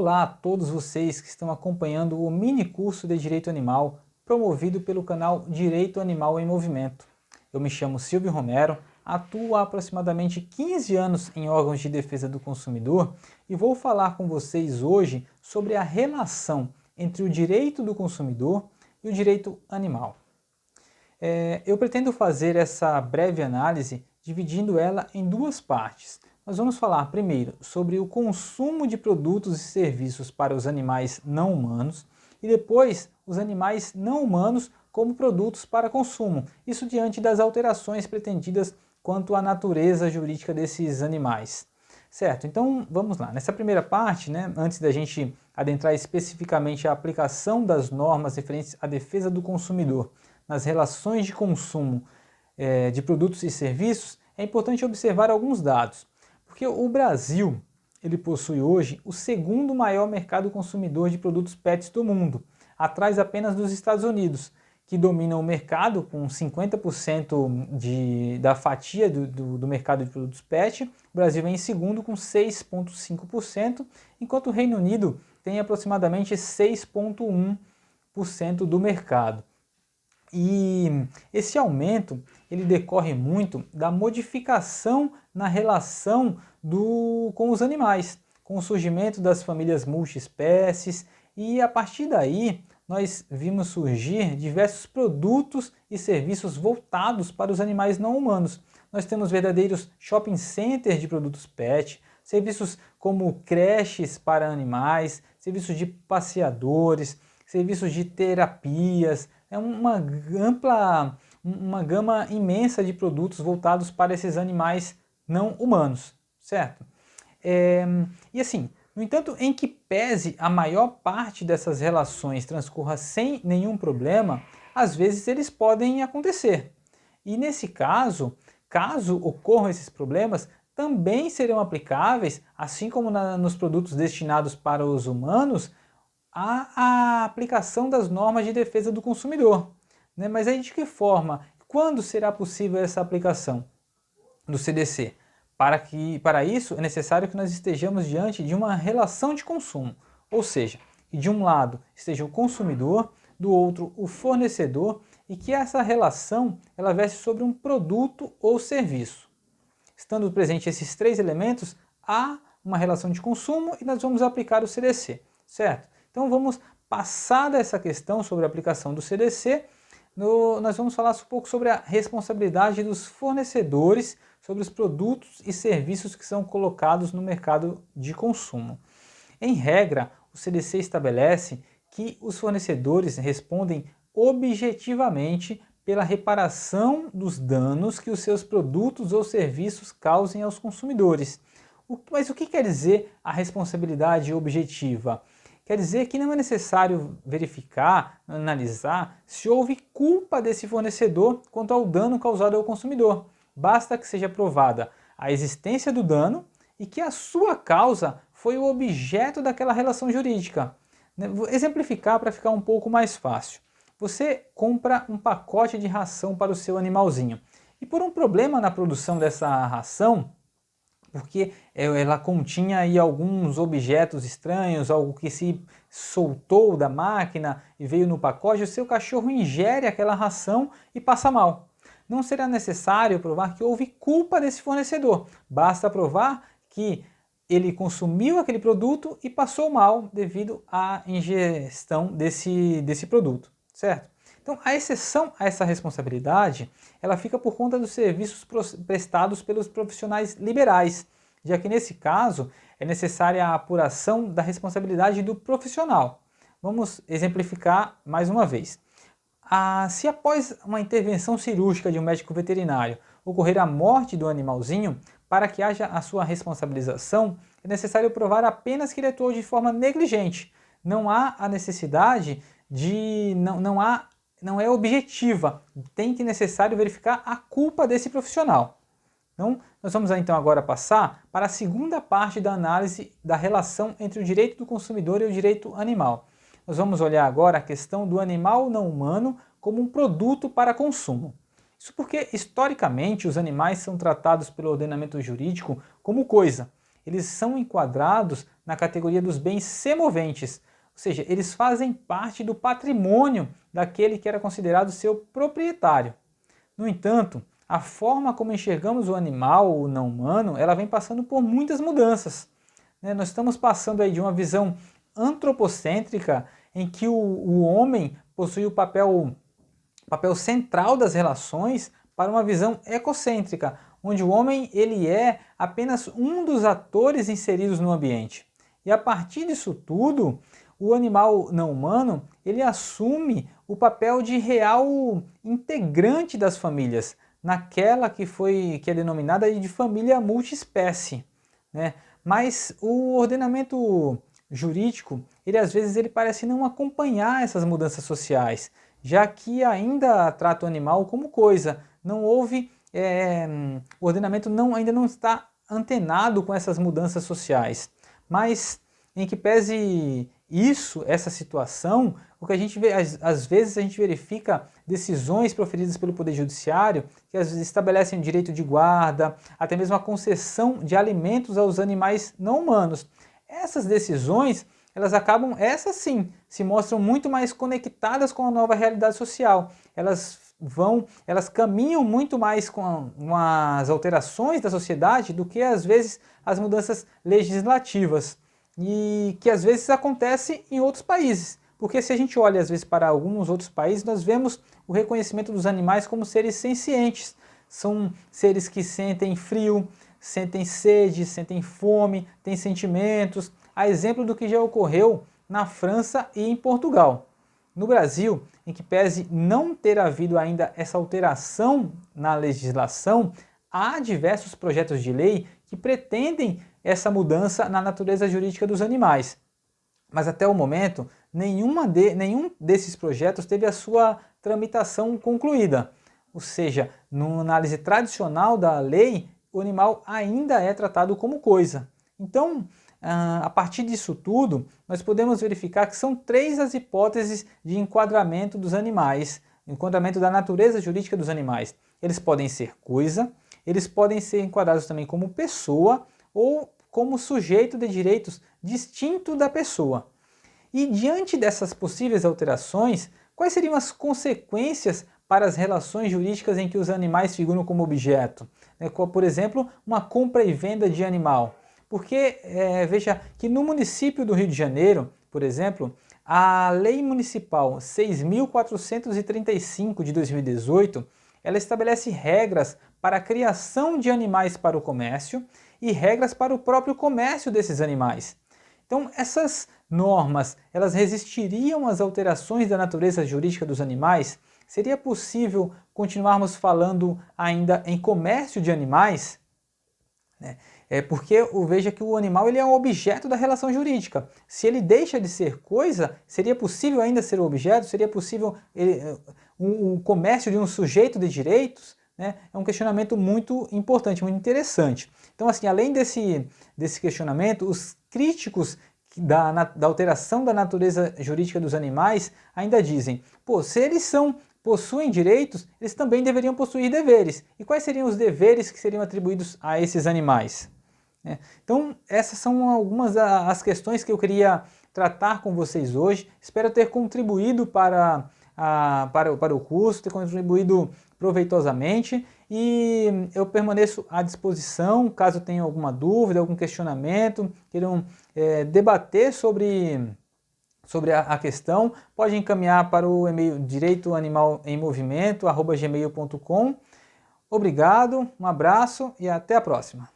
Olá a todos vocês que estão acompanhando o mini curso de Direito Animal promovido pelo canal Direito Animal em Movimento. Eu me chamo Silvio Romero, atuo há aproximadamente 15 anos em órgãos de defesa do consumidor e vou falar com vocês hoje sobre a relação entre o direito do consumidor e o direito animal. Eu pretendo fazer essa breve análise dividindo ela em duas partes. Nós vamos falar primeiro sobre o consumo de produtos e serviços para os animais não humanos e depois os animais não humanos como produtos para consumo, isso diante das alterações pretendidas quanto à natureza jurídica desses animais. Certo, então vamos lá. Nessa primeira parte, antes da gente adentrar especificamente a aplicação das normas referentes à defesa do consumidor nas relações de consumo de produtos e serviços, é importante observar alguns dados. Porque o Brasil, ele possui hoje o segundo maior mercado consumidor de produtos pets do mundo, atrás apenas dos Estados Unidos, que dominam o mercado com 50% da fatia do mercado de produtos pet. O Brasil vem em segundo com 6,5%, enquanto o Reino Unido tem aproximadamente 6,1% do mercado. E esse aumento ele decorre muito da modificação na relação com os animais, com o surgimento das famílias multiespécies, e a partir daí nós vimos surgir diversos produtos e serviços voltados para os animais não humanos. Nós temos verdadeiros shopping centers de produtos pet, serviços como creches para animais, serviços de passeadores, serviços de terapias, uma gama imensa de produtos voltados para esses animais não humanos, certo? E assim, no entanto, em que pese a maior parte dessas relações transcorra sem nenhum problema, às vezes eles podem acontecer. E nesse caso ocorram esses problemas, também serão aplicáveis, assim como nos produtos destinados para os humanos, a aplicação das normas de defesa do consumidor. Mas aí de que forma? Quando será possível essa aplicação do CDC? Para isso é necessário que nós estejamos diante de uma relação de consumo, ou seja, que de um lado esteja o consumidor, do outro o fornecedor, e que essa relação ela verse sobre um produto ou serviço. Estando presentes esses três elementos, há uma relação de consumo e nós vamos aplicar o CDC, certo? Então vamos passar dessa questão sobre a aplicação do CDC, nós vamos falar um pouco sobre a responsabilidade dos fornecedores sobre os produtos e serviços que são colocados no mercado de consumo. Em regra, o CDC estabelece que os fornecedores respondem objetivamente pela reparação dos danos que os seus produtos ou serviços causem aos consumidores. Mas o que quer dizer a responsabilidade objetiva? Quer dizer que não é necessário verificar, analisar se houve culpa desse fornecedor quanto ao dano causado ao consumidor. Basta que seja provada a existência do dano e que a sua causa foi o objeto daquela relação jurídica. Vou exemplificar para ficar um pouco mais fácil. Você compra um pacote de ração para o seu animalzinho e por um problema na produção dessa ração, porque ela continha aí alguns objetos estranhos, algo que se soltou da máquina e veio no pacote, o seu cachorro ingere aquela ração e passa mal. Não será necessário provar que houve culpa desse fornecedor, basta provar que ele consumiu aquele produto e passou mal devido à ingestão desse produto, certo? Então, a exceção a essa responsabilidade, ela fica por conta dos serviços prestados pelos profissionais liberais, já que nesse caso é necessária a apuração da responsabilidade do profissional. Vamos exemplificar mais uma vez. Se após uma intervenção cirúrgica de um médico veterinário ocorrer a morte do animalzinho, para que haja a sua responsabilização, é necessário provar apenas que ele atuou de forma negligente. Não há a necessidade não é objetiva, tem que necessário verificar a culpa desse profissional. Então, nós vamos então agora passar para a segunda parte da análise da relação entre o direito do consumidor e o direito animal. Nós vamos olhar agora a questão do animal não humano como um produto para consumo. Isso porque, historicamente, os animais são tratados pelo ordenamento jurídico como coisa. Eles são enquadrados na categoria dos bens semoventes, ou seja, eles fazem parte do patrimônio daquele que era considerado seu proprietário. No entanto, a forma como enxergamos o animal não humano, ela vem passando por muitas mudanças. Nós estamos passando aí de uma visão antropocêntrica, em que o homem possui o papel central das relações, para uma visão ecocêntrica, onde o homem ele é apenas um dos atores inseridos no ambiente. E a partir disso tudo, o animal não humano ele assume o papel de real integrante das famílias, naquela que é denominada de família multiespécie, né? Mas o ordenamento jurídico, ele às vezes ele parece não acompanhar essas mudanças sociais, já que ainda trata o animal como coisa. Não houve, o ordenamento ainda não está antenado com essas mudanças sociais. Mas em que pese essa situação, o que a gente vê, às vezes a gente verifica decisões proferidas pelo Poder Judiciário que às vezes estabelecem o direito de guarda, até mesmo a concessão de alimentos aos animais não humanos. Essas decisões, essas sim, se mostram muito mais conectadas com a nova realidade social. Elas caminham muito mais com as alterações da sociedade do que às vezes as mudanças legislativas. E que às vezes acontece em outros países. Porque se a gente olha às vezes para alguns outros países, nós vemos o reconhecimento dos animais como seres sencientes. São seres que sentem frio, sentem sede, sentem fome, têm sentimentos, a exemplo do que já ocorreu na França e em Portugal. No Brasil, em que pese não ter havido ainda essa alteração na legislação, há diversos projetos de lei que pretendem essa mudança na natureza jurídica dos animais. Mas até o momento, nenhum desses projetos teve a sua tramitação concluída. Ou seja, na análise tradicional da lei, o animal ainda é tratado como coisa. Então, a partir disso tudo, nós podemos verificar que são 3 as hipóteses de enquadramento dos animais, enquadramento da natureza jurídica dos animais. Eles podem ser coisa, eles podem ser enquadrados também como pessoa ou como sujeito de direitos distinto da pessoa. E diante dessas possíveis alterações, quais seriam as consequências para as relações jurídicas em que os animais figuram como objeto? Por exemplo, uma compra e venda de animal. Porque, veja, que no município do Rio de Janeiro, por exemplo, a Lei Municipal 6.435 de 2018, ela estabelece regras para a criação de animais para o comércio e regras para o próprio comércio desses animais. Então, essas normas, elas resistiriam às alterações da natureza jurídica dos animais? Seria possível continuarmos falando ainda em comércio de animais? Porque veja que o animal ele é um objeto da relação jurídica. Se ele deixa de ser coisa, seria possível ainda ser um objeto? Seria possível um comércio de um sujeito de direitos? É um questionamento muito importante, muito interessante. Então, assim, além desse questionamento, os críticos da alteração da natureza jurídica dos animais ainda dizem, se eles possuem direitos, eles também deveriam possuir deveres. E quais seriam os deveres que seriam atribuídos a esses animais? Então, essas são algumas das questões que eu queria tratar com vocês hoje. Espero ter contribuído para o curso, ter contribuído proveitosamente, e eu permaneço à disposição caso tenham alguma dúvida, algum questionamento, queiram debater sobre a questão, pode encaminhar para o e-mail direitoanimalemmovimento@gmail.com. Obrigado, um abraço e até a próxima.